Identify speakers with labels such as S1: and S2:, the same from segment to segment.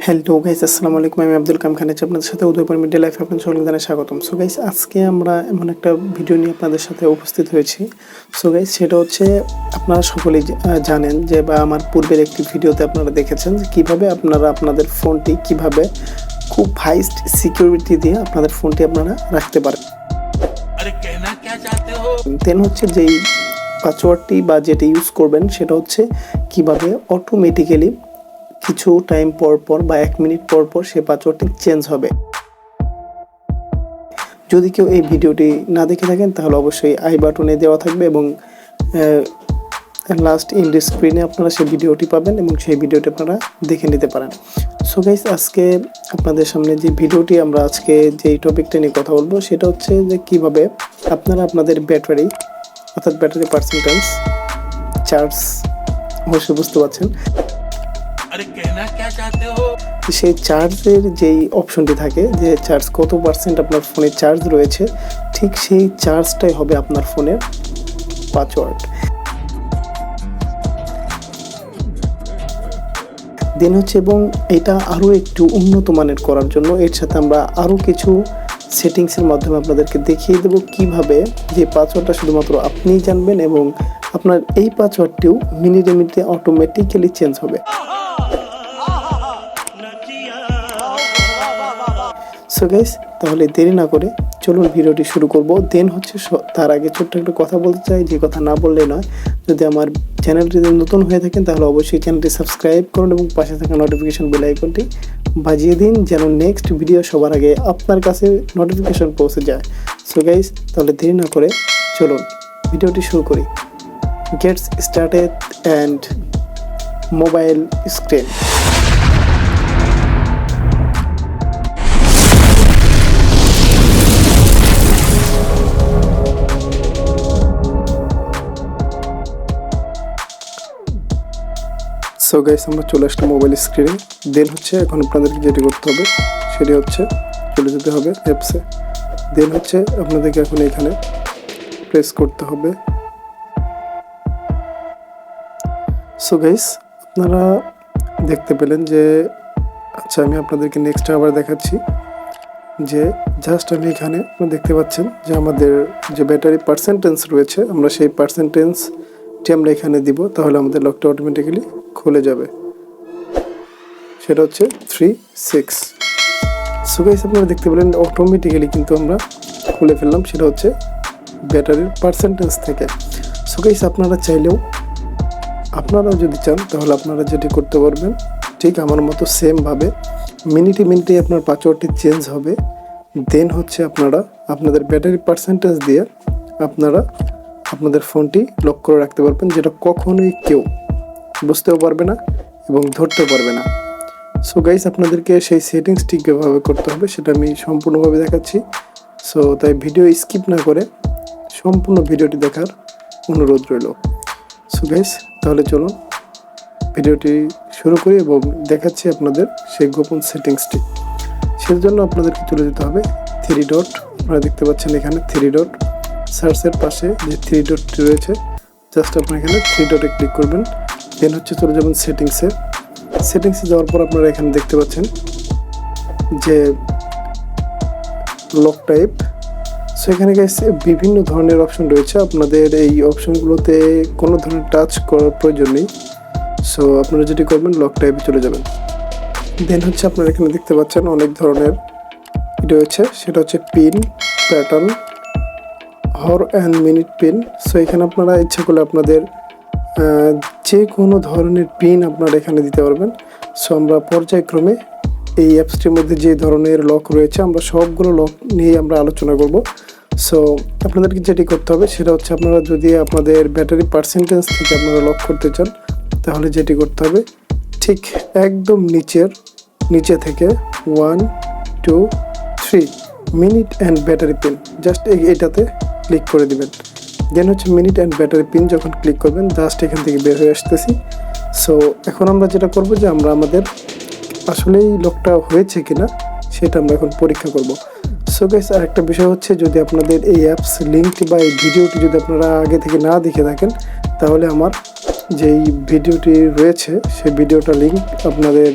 S1: Hello guys, আসসালামু আলাইকুম। আমি আব্দুল কাম খান আছি আপনাদের সাথে উদয়পুর মিডিয়া লাইফে আপনাদের সকলকে জানাই স্বাগতম। সো গাইস, আজকে আমরা এমন একটা ভিডিও নিয়ে আপনাদের সাথে উপস্থিত হয়েছি। সো গাইস, সেটা হচ্ছে আপনারা সকলেই জানেন যে বা আমার পূর্বের একটি ভিডিওতে আপনারা দেখেছেন যে কীভাবে আপনারা আপনাদের ফোনটি কিভাবে খুব হাইস্ট সিকিউরিটি দিয়ে আপনাদের ফোনটি আপনারা রাখতে পারেন। দেন হচ্ছে যেই পাসওয়ার্ডটি বা যেটা ইউজ করবেন সেটা হচ্ছে কিভাবে অটোমেটিক্যালি কিছু টাইম পর পর বা 1 মিনিট পর পর সে পাসওয়ার্ডটি চেঞ্জ হবে। যদি কেউ এই ভিডিওটি না দেখে থাকেন তাহলে অবশ্যই আই বাটনে দেওয়া থাকবে এবং লাস্ট ইন্ড স্ক্রিনে আপনারা সেই ভিডিওটি পাবেন এবং সেই ভিডিওটি আপনারা দেখে নিতে পারেন। সো গাইস, আজকে আপনাদের সামনে যে ভিডিওটি আমরা আজকে যেই টপিকটা নিয়ে কথা বলবো সেটা হচ্ছে যে কিভাবে আপনারা আপনাদের ব্যাটারি অর্থাৎ ব্যাটারি পার্সেন্টেজ চার্জ অবশ্যই বুঝতে পারছেন সেই চার্জের যেই অপশনটি থাকে যে চার্জ কত পার্সেন্ট আপনার ফোনে চার্জ রয়েছে, ঠিক সেই চার্জটাই হবে আপনার ফোনের পাসওয়ার্ড। দেন হচ্ছে এবং এটা আরও একটু উন্নত মানের করার জন্য এর সাথে আমরা আরও কিছু সেটিংসের মাধ্যমে আপনাদেরকে দেখিয়ে দেবো কিভাবে যে পাসওয়ার্ডটা শুধুমাত্র আপনিই জানবেন এবং আপনার এই পাসওয়ার্ডটিও মিনিটে মিনিটে অটোমেটিক্যালি চেঞ্জ হবে। সো গাইস, তাহলে দেরি না করে চলুন ভিডিওটি শুরু করব। দেন হচ্ছে তার আগে ছোট্ট একটা কথা বলতে চাই, যে কথা না বললে নয়। যদি আমার চ্যানেলটিতে নতুন হয়ে থাকেন তাহলে অবশ্যই চ্যানেলটি সাবস্ক্রাইব করুন এবং পাশে থাকা নোটিফিকেশন বেল আইকনটি বাজিয়ে দিন যেন নেক্সট ভিডিও সবার আগে আপনার কাছে নোটিফিকেশন পৌঁছে যায়। সো গাইস, তাহলে দেরি না করে চলুন ভিডিওটি শুরু করি। Gets started and mobile screen. So guys, আমরা চলে আসলাম মোবাইল স্ক্রিনে। দেন হচ্ছে এখন আপনাদেরকে যেটি করতে হবে সেটি হচ্ছে চলে যেতে হবে অ্যাপসে। দেন হচ্ছে আপনাদেরকে এখন এখানে প্রেস করতে হবে। সো গাইস, আপনারা দেখতে পেলেন যে আচ্ছা আমি আপনাদেরকে নেক্সট আবার দেখাচ্ছি যে জাস্ট আমি এখানে দেখতে পাচ্ছেন যে আমাদের যে ব্যাটারি পার্সেন্টেজ রয়েছে আমরা সেই পার্সেন্টেজটি আমরা এখানে দিব, তাহলে আমাদের লকটা অটোমেটিক্যালি খুলে যাবে। সেটা হচ্ছে 3-6। সো গাইস, আপনারা দেখতে পেলেন অটোমেটিক্যালি কিন্তু আমরা খুলে ফেললাম, সেটা হচ্ছে ব্যাটারির পার্সেন্টেজ থেকে। সো গাইস, আপনারাও যদি চান তাহলে আপনারা যেটি করতে পারবেন ঠিক আমার মতো সেমভাবে মিনিটে মিনিটে আপনার পাসওয়ার্ডটি চেঞ্জ হবে। দেন হচ্ছে আপনারা আপনাদের ব্যাটারি পার্সেন্টেজ দিয়ে আপনারা আপনাদের ফোনটি লক করে রাখতে পারবেন, যেটা কখনোই কেউ বুঝতেও পারবে না এবং ধরতেও পারবে না। সো গাইস, আপনাদেরকে সেই সেটিংসটি কীভাবে করতে হবে সেটা আমি সম্পূর্ণভাবে দেখাচ্ছি। সো তাই ভিডিও স্কিপ না করে সম্পূর্ণ ভিডিওটি দেখার অনুরোধ রইল। সো গাইস, তাহলে চলুন ভিডিওটি শুরু করি এবং দেখাচ্ছি আপনাদের সেই গোপন সেটিংসটি। সেই জন্য আপনাদেরকে চলে যেতে হবে 3 ডট। আপনারা দেখতে পাচ্ছেন এখানে 3 ডট, সার্চের পাশে যে 3 ডটটি রয়েছে জাস্ট আপনারা এখানে 3 ডটে ক্লিক করবেন। দেন হচ্ছে চলে যাবেন সেটিংসে যাওয়ার পর আপনারা এখানে দেখতে পাচ্ছেন যে লক টাইপ। সো এখানে গাইস বিভিন্ন ধরনের অপশন রয়েছে, আপনাদের এই অপশনগুলোতে কোনো ধরনের টাচ করার প্রয়োজন নেই। সো আপনারা যেটি করবেন লক টাইপে চলে যাবেন। দেন হচ্ছে আপনারা এখানে দেখতে পাচ্ছেন অনেক ধরনের রয়েছে, সেটা হচ্ছে pin, pattern, Har and minute pin. So এখানে আপনারা ইচ্ছা করলে আপনাদের যে কোনো ধরনের পিন আপনারা এখানে দিতে পারবেন। সো আমরা পর্যায়ক্রমে এই অ্যাপসটির মধ্যে যে ধরনের লক রয়েছে আমরা সবগুলো লক নিয়ে আমরা আলোচনা করব। সো আপনাদেরকে যেটি করতে হবে সেটা হচ্ছে আপনারা যদি আপনাদের ব্যাটারি পার্সেন্টেজ থেকে আপনারা লক করতে চান তাহলে যেটি করতে হবে ঠিক একদম নিচে থেকে 1, 2, 3 minute and battery pin just এটাতে ক্লিক করে দিবেন। দেন হচ্ছে মিনিট অ্যান্ড ব্যাটারি পিন যখন ক্লিক করবেন জাস্ট এখান থেকে বের হয়ে আসতেছি। সো এখন আমরা যেটা করব যে আমরা আমাদের আসলেই লকটা হয়েছে কিনা সেটা আমরা এখন পরীক্ষা করব। সো গাইস, আরেকটা বিষয় হচ্ছে যদি আপনাদের এই অ্যাপস লিঙ্কটি বা এই ভিডিওটি যদি আপনারা আগে থেকে না দেখে থাকেন তাহলে আমার যেই ভিডিওটি রয়েছে সেই ভিডিওটা লিঙ্ক আপনাদের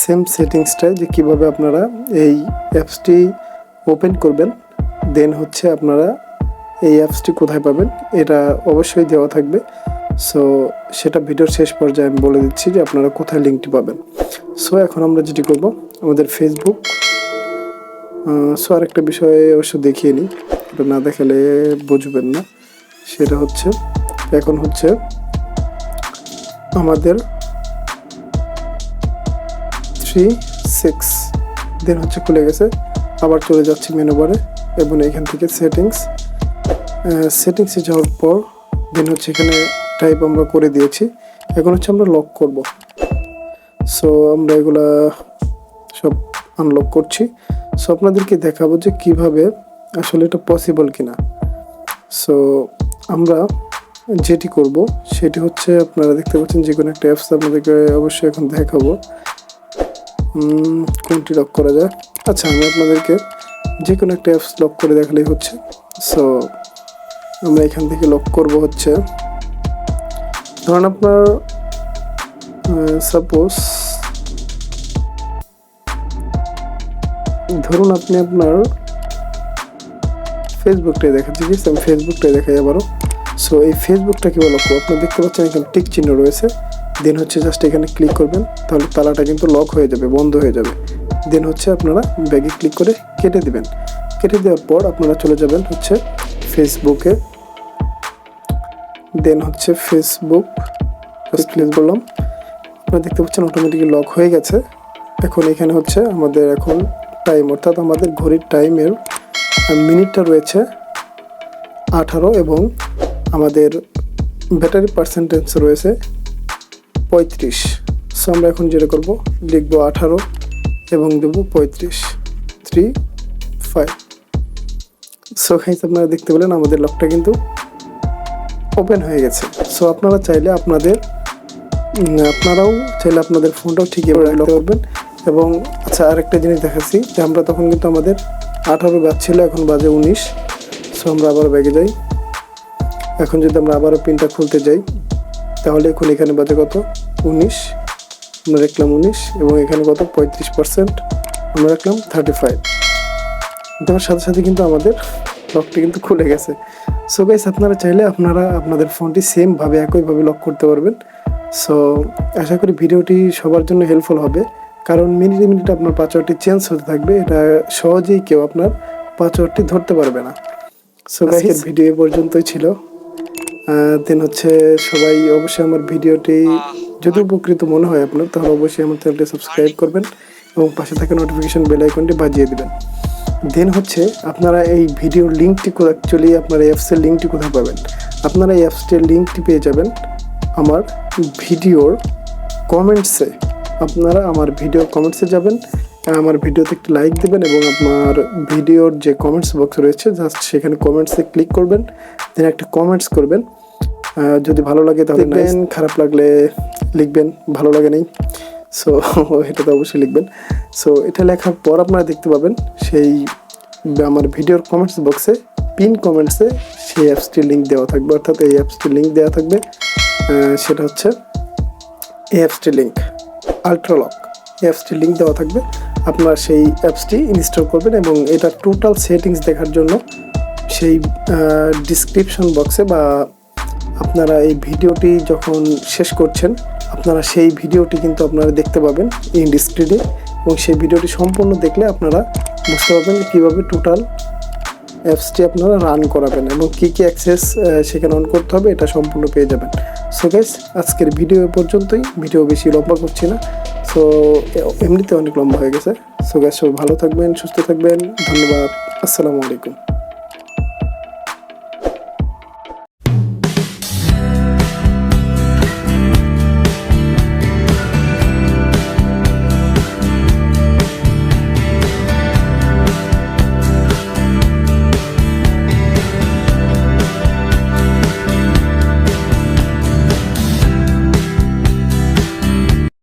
S1: সেম সেটিংসটাই যে কীভাবে আপনারা এই অ্যাপসটি ওপেন করবেন, দেন হচ্ছে আপনারা এই অ্যাপসটি কোথায় পাবেন এটা অবশ্যই দেওয়া থাকবে। সো সেটা ভিডিওর শেষ পর্যায়ে আমি বলে দিচ্ছি যে আপনারা কোথায় লিঙ্কটি পাবেন। সো এখন আমরা যেটি করব, আমাদের ফেসবুক, সো আরেকটা বিষয়ে অবশ্য দেখিয়ে নিই, এটা না দেখালে বুঝবেন না। সেটা হচ্ছে এখন হচ্ছে আমাদের 3.6 দেন হচ্ছে খুলে গেছে। আবার চলে যাচ্ছি মেনু বারে এবং এখান থেকে সেটিংসে যাওয়ার পর দেন হচ্ছে এখানে টাইপ আমরা করে দিয়েছি। এখন হচ্ছে আমরা লক করব। সো আমরা এগুলা সব আনলক করছি। সো আপনাদেরকে দেখাবো যে কিভাবে আসলে এটা পসিবল কিনা। সো আমরা যেটি করব সেটি হচ্ছে, আপনারা দেখতে পাচ্ছেন যে কোনো একটা অ্যাপস আপনাদেরকে অবশ্যই এখন দেখাবো কোনটি লক করা যায়। আচ্ছা, আমি আপনাদেরকে যে কোনো একটা অ্যাপস লক করে দেখালেই হচ্ছে। সো আমরা এখান থেকে লক করব হচ্ছে, ধরুন আপনার সাপোজ ধরুন আপনি আপনার ফেসবুকটাই দেখাচ্ছি, ঠিক আছে? আমি ফেসবুকটাই দেখাই আবারও। সো এই ফেসবুকটা কীভাবে লক করবো, আপনারা দেখতে পাচ্ছেন এখানে টিক চিহ্ন রয়েছে। দেন হচ্ছে জাস্ট এখানে ক্লিক করবেন, তাহলে তালাটা কিন্তু লক হয়ে যাবে, বন্ধ হয়ে যাবে। দেন হচ্ছে আপনারা ব্যাগে ক্লিক করে কেটে দিবেন। কেটে দেওয়ার পর আপনারা চলে যাবেন হচ্ছে ফেসবুকে। দেন হচ্ছে ফেসবুক ক্লিক করলাম, আপনারা দেখতে পাচ্ছেন অটোমেটিক্যালি লক হয়ে গেছে। এখন এখানে হচ্ছে আমাদের এখন টাইম, অর্থাৎ আমাদের ঘড়ির টাইমের মিনিটটা রয়েছে 18 এবং আমাদের ব্যাটারি পার্সেন্টেজ রয়েছে 35। সো আমরা এখন যেটা করবো, লিখবো 18 এবং দেবো 35, 3-5। সো গাইস, আপনারা দেখতে পেলেন আমাদের লকটা কিন্তু ওপেন হয়ে গেছে। সো আপনারাও চাইলে আপনাদের ফোনটাও ঠিক এভাবে রাখতে পারবেন। এবং আচ্ছা, আরেকটা জিনিস দেখাচ্ছি যে আমরা তখন কিন্তু আমাদের 18 বাজছিল, এখন বাজে 19। সো আমরা আবার ব্যাগে যাই। এখন যদি আমরা আবারও পিনটা খুলতে যাই, তাহলে এখন এখানে বাজে কত, 19, আমরা রাখলাম 19 এবং এখানে কত 35%, আমরা রাখলাম 35। দেওয়ার সাথে সাথে কিন্তু আমাদের লকটি কিন্তু খুলে গেছে। সো গাইস, আপনারা চাইলে আপনাদের ফোনটি সেমভাবে একইভাবে লক করতে পারবেন। সো আশা করি ভিডিওটি সবার জন্য হেল্পফুল হবে, কারণ মিনিটে মিনিটে আপনার পাসওয়ার্ডটি চেঞ্জ হতে থাকবে। এটা সহজেই কেউ আপনার পাসওয়ার্ডটি ধরতে পারবে না। সো গাইস, ভিডিও এ পর্যন্তই ছিল। দেন হচ্ছে সবাই অবশ্যই আমার ভিডিওটি যদি উপকৃত মনে হয় আপনার, তাহলে অবশ্যই আমার চ্যানেলটি সাবস্ক্রাইব করবেন এবং পাশে থাকা নোটিফিকেশন বেল আইকনটি বাজিয়ে দেবেন। দেন হচ্ছে আপনারা এই ভিডিওর লিঙ্কটি অ্যাকচুয়ালি আপনার এই অ্যাপসের লিঙ্কটি কোথায় পাবেন, আপনারা এই অ্যাপসটির লিঙ্কটি পেয়ে যাবেন আমার ভিডিওর কমেন্টসে। আপনারা আমার ভিডিওর কমেন্টসে যাবেন, আমার ভিডিওতে একটি লাইক দেবেন এবং আপনার ভিডিওর যে কমেন্টস বক্স রয়েছে জাস্ট সেখানে কমেন্টসে ক্লিক করবেন, দেন একটা কমেন্টস করবেন। যদি ভালো লাগে তাহলে লিখবেন, খারাপ লাগলে লিখবেন, ভালো লাগে নেই সো এটা তো অবশ্যই লিখবেন। সো এটা লেখার পর আপনারা দেখতে পাবেন সেই আমার ভিডিওর কমেন্টস বক্সে পিন কমেন্টসে সেই অ্যাপসটির লিঙ্ক দেওয়া থাকবে, অর্থাৎ এই অ্যাপসটির লিঙ্ক দেওয়া থাকবে। সেটা হচ্ছে এই অ্যাপসটির লিঙ্ক, আল্ট্রালক অ্যাপসটির লিঙ্ক দেওয়া থাকবে। আপনারা সেই অ্যাপসটি ইনস্টল করবেন এবং এটা টোটাল সেটিংস দেখার জন্য সেই ডিসক্রিপশন বক্সে বা আপনারা এই ভিডিওটি যখন শেষ করছেন, আপনারা সেই ভিডিওটি কিন্তু আপনারা দেখতে পাবেন ইন স্ক্রিনে, এবং সেই ভিডিওটি সম্পূর্ণ দেখলে আপনারা বুঝতে পারবেন কীভাবে টোটাল অ্যাপসটি আপনারা রান করাবেন এবং কী কী অ্যাক্সেস সেখানে অন করতে হবে, এটা সম্পূর্ণ পেয়ে যাবেন। সো গাইস, আজকের ভিডিও এ পর্যন্তই। ভিডিও বেশি লম্বা করছি না, সো এমনিতে অনেক লম্বা হয়ে গেছে। সো গাইস, সবাই ভালো থাকবেন, সুস্থ থাকবেন, ধন্যবাদ, আসসালামু আলাইকুম।